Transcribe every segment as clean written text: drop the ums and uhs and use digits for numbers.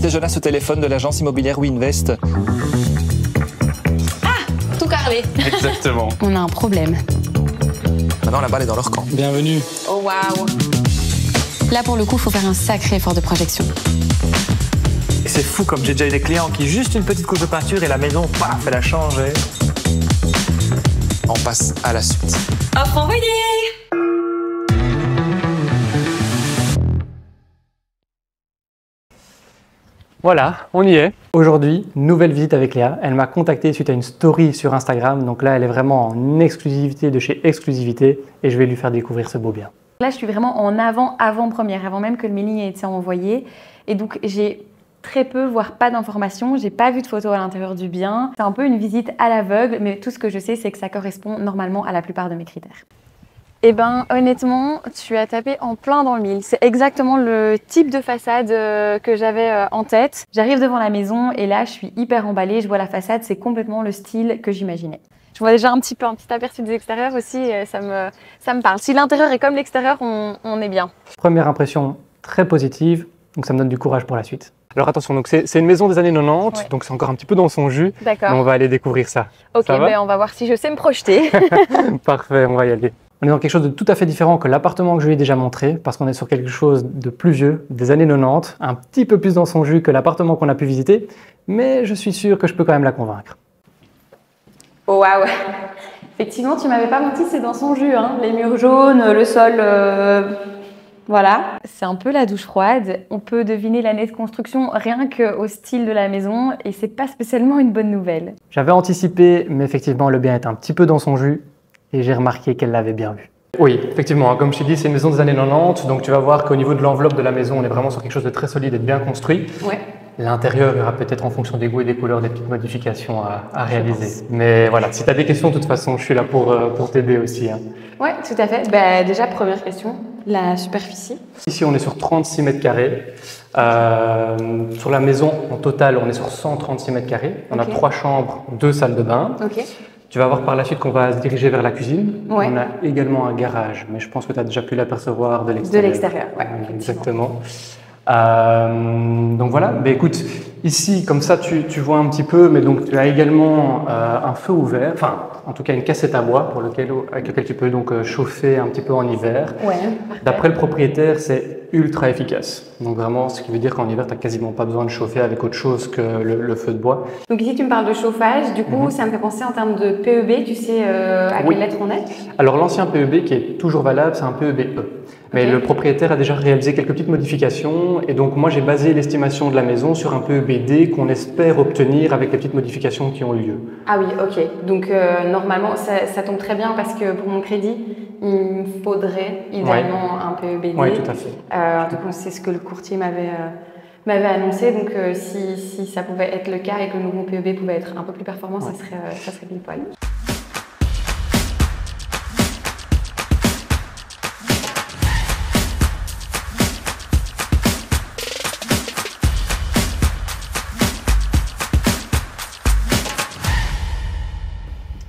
c'est Jonas au téléphone de l'agence immobilière WeInvest. Tout carrelé. Exactement. On a un problème. Maintenant, la balle est dans leur camp. Bienvenue. Oh waouh. Là, pour le coup, il faut faire un sacré effort de projection. Et c'est fou comme j'ai déjà eu des clients qui juste une petite couche de peinture et la maison, paf, elle a changé. On passe à la suite. Offre envoyée. Voilà, on y est. Aujourd'hui, nouvelle visite avec Léa. Elle m'a contacté suite à une story sur Instagram. Donc là, elle est vraiment en exclusivité de chez Exclusivité et je vais lui faire découvrir ce beau bien. Là, je suis vraiment en avant-première, avant même que le mailing ait été envoyé. Et donc, j'ai très peu, voire pas d'informations. J'ai pas vu de photos à l'intérieur du bien. C'est un peu une visite à l'aveugle, mais tout ce que je sais, c'est que ça correspond normalement à la plupart de mes critères. Eh ben, honnêtement, tu as tapé en plein dans le mille. C'est exactement le type de façade que j'avais en tête. J'arrive devant la maison et là, je suis hyper emballée. Je vois la façade, c'est complètement le style que j'imaginais. Je vois déjà un petit aperçu des extérieurs aussi, et ça me parle. Si l'intérieur est comme l'extérieur, on est bien. Première impression très positive, donc ça me donne du courage pour la suite. Alors attention, donc c'est une maison des années 90, Ouais. donc c'est encore un petit peu dans son jus. D'accord. Mais on va aller découvrir ça. Ok, Ça va ben on va voir si je sais me projeter. Parfait, on va y aller. On est dans quelque chose de tout à fait différent que l'appartement que je lui ai déjà montré, parce qu'on est sur quelque chose de plus vieux, des années 90, un petit peu plus dans son jus que l'appartement qu'on a pu visiter, mais je suis sûr que je peux quand même la convaincre. Oh waouh. Effectivement, tu m'avais pas menti, c'est dans son jus, hein. Les murs jaunes, le sol, voilà. C'est un peu la douche froide. On peut deviner l'année de construction rien qu'au style de la maison et c'est pas spécialement une bonne nouvelle. J'avais anticipé, mais effectivement, le bien est un petit peu dans son jus et j'ai remarqué qu'elle l'avait bien vu. Oui, effectivement, comme je t'ai dit, c'est une maison des années 90, donc tu vas voir qu'au niveau de l'enveloppe de la maison, on est vraiment sur quelque chose de très solide et de bien construit. Ouais. L'intérieur, il y aura peut-être en fonction des goûts et des couleurs des petites modifications à réaliser. Mais voilà, si tu as des questions, de toute façon, je suis là pour t'aider aussi. Hein. Ouais, tout à fait. Bah, déjà, première question, la superficie. Ici, on est sur 36 mètres carrés. Sur la maison, en total, on est sur 136 mètres carrés. On a 3 chambres, 2 salles de bain. Ok. Tu vas voir par la suite qu'on va se diriger vers la cuisine. Ouais. On a également un garage, mais je pense que tu as déjà pu l'apercevoir de l'extérieur. De l'extérieur, ouais. Exactement. Donc voilà, mais écoute, ici, comme ça, tu vois un petit peu, mais donc tu as également un feu ouvert, enfin, en tout cas une cassette à bois avec laquelle tu peux donc chauffer un petit peu en hiver. Ouais. D'après le propriétaire, c'est ultra efficace. Donc vraiment, ce qui veut dire qu'en hiver, tu n'as quasiment pas besoin de chauffer avec autre chose que le feu de bois. Donc ici, tu me parles de chauffage. Du coup, ça me fait penser en termes de PEB. Tu sais à quelle lettre on est? Alors l'ancien PEB qui est toujours valable, c'est un PEB-E. Mais le propriétaire a déjà réalisé quelques petites modifications et donc moi j'ai basé l'estimation de la maison sur un PEB-D qu'on espère obtenir avec les petites modifications qui ont eu lieu. Ah oui, ok. Donc normalement, ça tombe très bien parce que pour mon crédit, il me faudrait idéalement un PEB-D. Oui, tout à fait. Donc c'est ce que le courtier m'avait annoncé. Donc si ça pouvait être le cas et que le nouveau PEB pouvait être un peu plus performant, ça serait pile poil.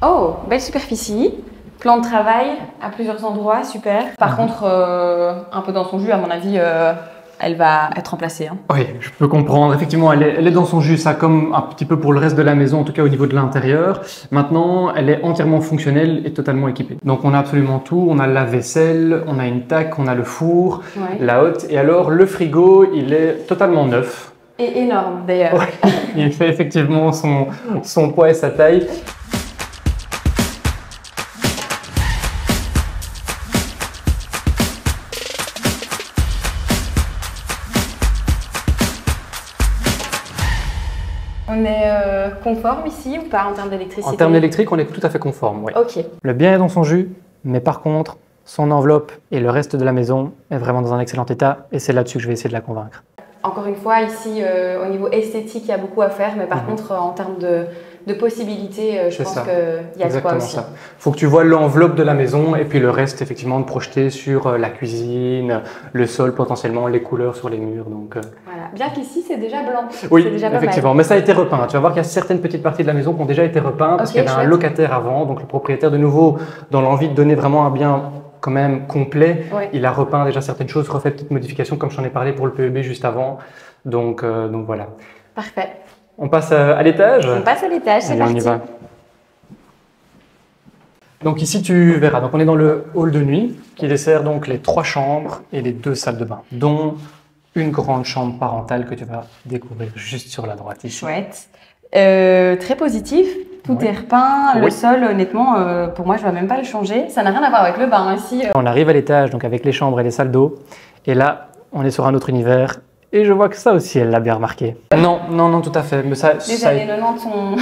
Oh, belle superficie, plan de travail à plusieurs endroits, super. Par contre, un peu dans son jus, à mon avis, elle va être remplacée. Hein. Oui, je peux comprendre. Effectivement, elle est dans son jus, ça comme un petit peu pour le reste de la maison, en tout cas au niveau de l'intérieur. Maintenant, elle est entièrement fonctionnelle et totalement équipée. Donc on a absolument tout. On a la vaisselle, on a une taque, on a le four, la hotte. Et alors, le frigo, il est totalement neuf. Et énorme d'ailleurs. Ouais, il fait effectivement son poids et sa taille. On est conforme ici ou pas en termes d'électricité? En termes d'électrique, on est tout à fait conforme, oui. Ok. Le bien est dans son jus, mais par contre, son enveloppe et le reste de la maison est vraiment dans un excellent état et c'est là-dessus que je vais essayer de la convaincre. Encore une fois, ici, au niveau esthétique, il y a beaucoup à faire, mais par contre, en termes de possibilités, je pense qu'il y a de quoi aussi. Il faut que tu vois l'enveloppe de la maison et puis le reste, effectivement, de projeter sur la cuisine, le sol potentiellement, les couleurs sur les murs. Donc, voilà. Bien qu'ici, c'est déjà blanc. Oui, déjà effectivement, mais ça a été repeint. Tu vas voir qu'il y a certaines petites parties de la maison qui ont déjà été repeintes parce qu'il y avait un locataire avant. Donc le propriétaire, de nouveau, dans l'envie de donner vraiment un bien quand même complet. Ouais. Il a repeint déjà certaines choses, refait de petites modifications comme j'en ai parlé pour le PEB juste avant. Donc voilà. Parfait. On passe à l'étage. On passe à l'étage, c'est Allez, on y parti. va. Donc ici tu verras, donc on est dans le hall de nuit qui dessert donc les 3 chambres et les 2 salles de bain, dont une grande chambre parentale que tu vas découvrir juste sur la droite ici. Chouette. Très positif. Tout Oui. est repeint. Le Oui. sol, honnêtement, pour moi, je ne vais même pas le changer. Ça n'a rien à voir avec le bain hein, ici. On arrive à l'étage donc avec les chambres et les salles d'eau et là on est sur un autre univers et je vois que ça aussi elle l'a bien remarqué. Non, tout à fait. Mais, Les années 90 sont...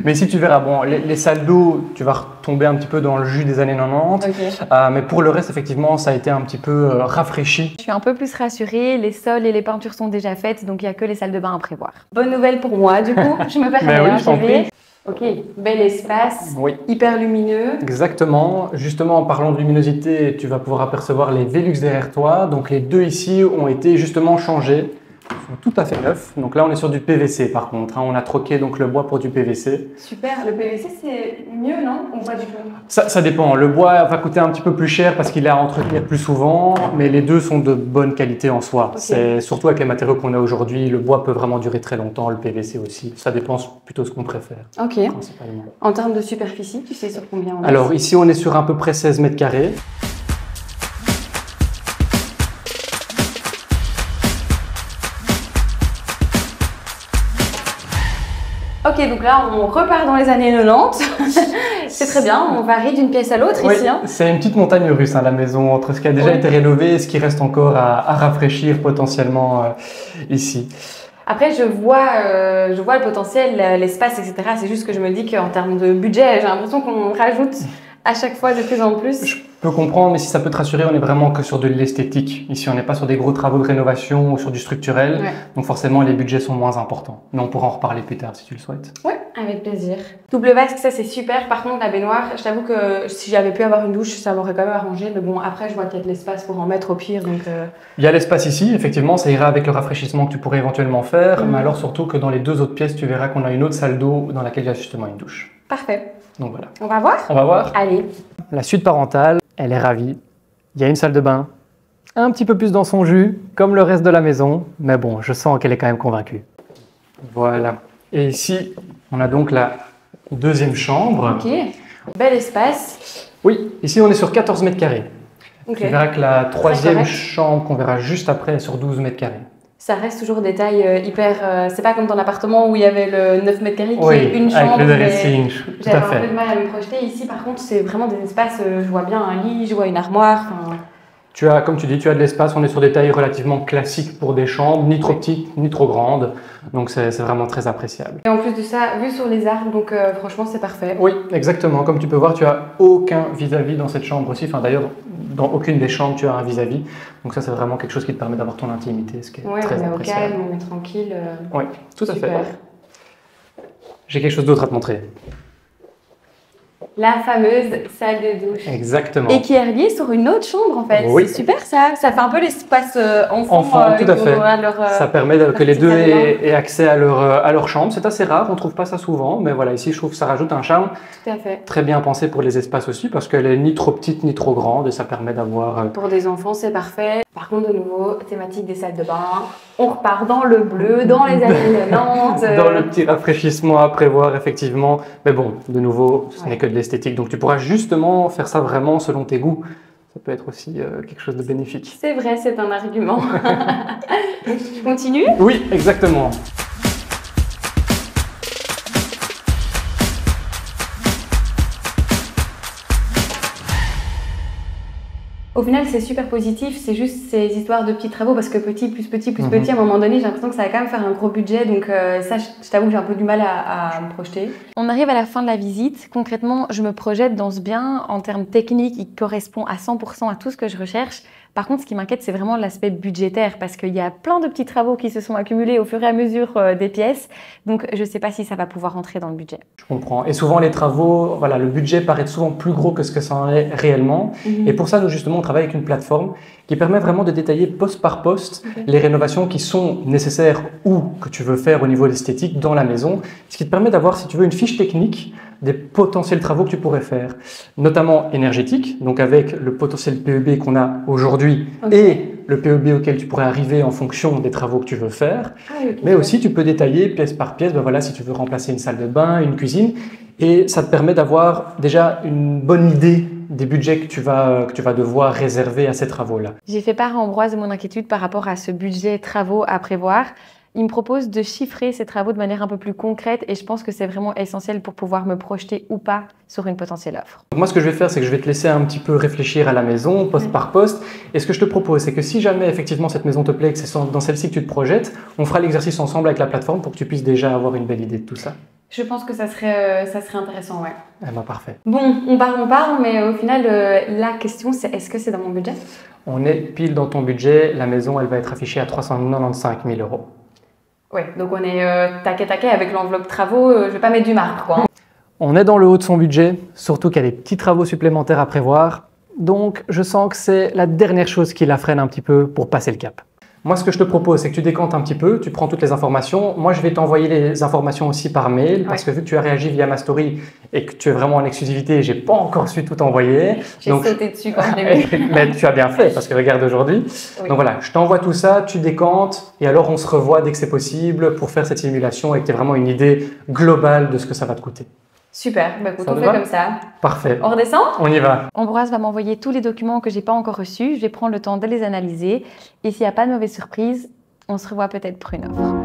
mais si tu verras, bon, les salles d'eau, tu vas retomber un petit peu dans le jus des années 90. Ok. Mais pour le reste, effectivement, ça a été un petit peu rafraîchi. Je suis un peu plus rassurée. Les sols et les peintures sont déjà faites, donc il n'y a que les salles de bain à prévoir. Bonne nouvelle pour moi, du coup. Je me permets, Ben oui, hein, je t'en j'y vais. prie. Ok, bel espace, Oui. hyper lumineux. Exactement. Justement, en parlant de luminosité, tu vas pouvoir apercevoir les Velux derrière toi. Donc les 2 ici ont été justement changés. Ils sont tout à fait neufs. Donc là, on est sur du PVC par contre. Hein. On a troqué donc le bois pour du PVC. Super, le PVC c'est mieux, non? Ou pas du tout? Ça dépend. Le bois va coûter un petit peu plus cher parce qu'il est à entretenir plus souvent, mais les 2 sont de bonne qualité en soi. Ok. C'est surtout avec les matériaux qu'on a aujourd'hui. Le bois peut vraiment durer très longtemps, le PVC aussi. Ça dépend plutôt ce qu'on préfère, Ok. principalement. En termes de superficie, tu sais sur combien on est? Alors ici, on est sur à peu près 16 mètres carrés. Ok, donc là on repart dans les années 90. C'est très bien, on varie d'une pièce à l'autre Oui, ici. Hein. c'est une petite montagne russe, hein, la maison, entre ce qui a déjà Oui. été rénové et ce qui reste encore à rafraîchir potentiellement ici. Après, je vois le potentiel, l'espace, etc. C'est juste que je me dis qu'en termes de budget, j'ai l'impression qu'on rajoute à chaque fois de plus en plus. Je peux comprendre, mais si ça peut te rassurer, on est vraiment que sur de l'esthétique. Ici, on n'est pas sur des gros travaux de rénovation ou sur du structurel. Ouais. Donc forcément, les budgets sont moins importants. Mais on pourra en reparler plus tard si tu le souhaites. Ouais, avec plaisir. Double vasque, ça c'est super. Par contre, la baignoire, je t'avoue que si j'avais pu avoir une douche, ça m'aurait quand même arrangé. Mais bon, après, je vois qu'il y a de l'espace pour en mettre au pire. Donc, Il y a l'espace ici, effectivement, ça ira avec le rafraîchissement que tu pourrais éventuellement faire. Mhm. Mais alors surtout que dans les 2 autres pièces, tu verras qu'on a une autre salle d'eau dans laquelle il y a justement une douche. parfait. Donc voilà. On va voir? On va voir. Allez. La suite parentale, elle est ravie. Il y a une salle de bain, un petit peu plus dans son jus, comme le reste de la maison, mais bon, je sens qu'elle est quand même convaincue. Voilà. Et ici, on a donc la 2e chambre. Ok. Bel espace. Oui, ici on est sur 14 mètres carrés. Ok. Tu verras que la 3e correct. chambre qu'on verra juste après est sur 12 mètres carrés. Ça reste toujours des tailles hyper. C'est pas comme dans l'appartement où il y avait le 9 mètres carrés qui Oui, est une avec chambre. le mais dressing, tout à J'avais un fait. peu de mal à me projeter. Ici, par contre, c'est vraiment des espaces. Je vois bien un lit, je vois une armoire. Enfin, Tu as, comme tu dis, tu as de l'espace. On est sur des tailles relativement classiques pour des chambres, ni trop petites, ni trop grandes. Donc c'est vraiment très appréciable. Et en plus de ça, vue sur les arbres, donc franchement, c'est parfait. Oui, exactement. Comme tu peux voir, tu as aucun vis-à-vis dans cette chambre aussi. Enfin, d'ailleurs, dans aucune des chambres, tu as un vis-à-vis. Donc ça, c'est vraiment quelque chose qui te permet d'avoir ton intimité, ce qui est Ouais, très on est au appréciable. calme, on est tranquille. Oui, tout à Super. fait. J'ai quelque chose d'autre à te montrer. La fameuse salle de douche. Exactement. Et qui est reliée sur une autre chambre en fait. Oui. C'est super ça. Ça fait un peu l'espace enfant. Enfant, tout à fait. Leur, Ça permet que les petite deux salle de bain. aient accès à leur chambre. C'est assez rare, on ne trouve pas ça souvent. Mais voilà, ici, je trouve que ça rajoute un charme Tout à fait. très bien pensé pour les espaces aussi, parce qu'elle est ni trop petite ni trop grande et ça permet d'avoir... Pour des enfants, c'est parfait. Par contre, de nouveau, thématique des salles de bain. On repart dans le bleu, dans les années 90. Dans le petit rafraîchissement à prévoir, effectivement. Mais bon, de nouveau, ce n'est que de l'esthétique. Donc tu pourras justement faire ça vraiment selon tes goûts. Ça peut être aussi quelque chose de bénéfique. C'est vrai, c'est un argument. Je continue? Oui, exactement. Au final, c'est super positif, c'est juste ces histoires de petits travaux parce que petit plus petit plus Mhm. petit, à un moment donné, j'ai l'impression que ça va quand même faire un gros budget. Donc ça, je t'avoue que j'ai un peu du mal à me projeter. On arrive à la fin de la visite. Concrètement, je me projette dans ce bien en termes techniques, il correspond à 100% à tout ce que je recherche. Par contre, ce qui m'inquiète, c'est vraiment l'aspect budgétaire parce qu'il y a plein de petits travaux qui se sont accumulés au fur et à mesure des pièces. Donc, je ne sais pas si ça va pouvoir rentrer dans le budget. Je comprends. Et souvent, les travaux, voilà, le budget paraît souvent plus gros que ce que ça en est réellement. Et pour ça, nous, justement, on travaille avec une plateforme qui permet vraiment de détailler poste par poste les rénovations qui sont nécessaires ou que tu veux faire au niveau esthétique dans la maison. Ce qui te permet d'avoir, si tu veux, une fiche technique des potentiels travaux que tu pourrais faire, notamment énergétiques, donc avec le potentiel PEB qu'on a aujourd'hui et le PEB auquel tu pourrais arriver en fonction des travaux que tu veux faire. Mais aussi, tu peux détailler pièce par pièce, ben voilà, si tu veux remplacer une salle de bain, une cuisine, et ça te permet d'avoir déjà une bonne idée des budgets que tu vas devoir réserver à ces travaux-là. J'ai fait part à Ambroise de mon inquiétude par rapport à ce budget travaux à prévoir. Il me propose de chiffrer ces travaux de manière un peu plus concrète et je pense que c'est vraiment essentiel pour pouvoir me projeter ou pas sur une potentielle offre. Moi, ce que je vais faire, c'est que je vais te laisser un petit peu réfléchir à la maison, poste par poste. Et ce que je te propose, c'est que si jamais effectivement cette maison te plaît, que c'est dans celle-ci que tu te projettes, on fera l'exercice ensemble avec la plateforme pour que tu puisses déjà avoir une belle idée de tout ça. Je pense que ça serait intéressant, ouais. Eh ben, parfait. Bon, on part, mais au final, la question c'est est-ce que c'est dans mon budget? On est pile dans ton budget. La maison, elle va être affichée à 395 000 €. Ouais, donc on est taquet avec l'enveloppe travaux, je vais pas mettre du marbre, quoi. On est dans le haut de son budget, surtout qu'il y a des petits travaux supplémentaires à prévoir. Donc, je sens que c'est la dernière chose qui la freine un petit peu pour passer le cap. Moi, ce que je te propose, c'est que tu décantes un petit peu, tu prends toutes les informations. Moi, je vais t'envoyer les informations aussi par mail, parce que vu que tu as réagi via ma story et que tu es vraiment en exclusivité, j'ai pas encore su tout envoyer. J'ai sauté dessus quand je l'ai vu. Mais tu as bien fait, parce que regarde aujourd'hui. Oui. Donc voilà, je t'envoie tout ça, tu décantes, et alors on se revoit dès que c'est possible pour faire cette simulation et que tu aies vraiment une idée globale de ce que ça va te coûter. Super, bah écoute, on fait comme ça. Parfait. On redescend? On y va. Ambroise va m'envoyer tous les documents que j'ai pas encore reçus. Je vais prendre le temps de les analyser. Et s'il n'y a pas de mauvaise surprise, on se revoit peut-être pour une offre.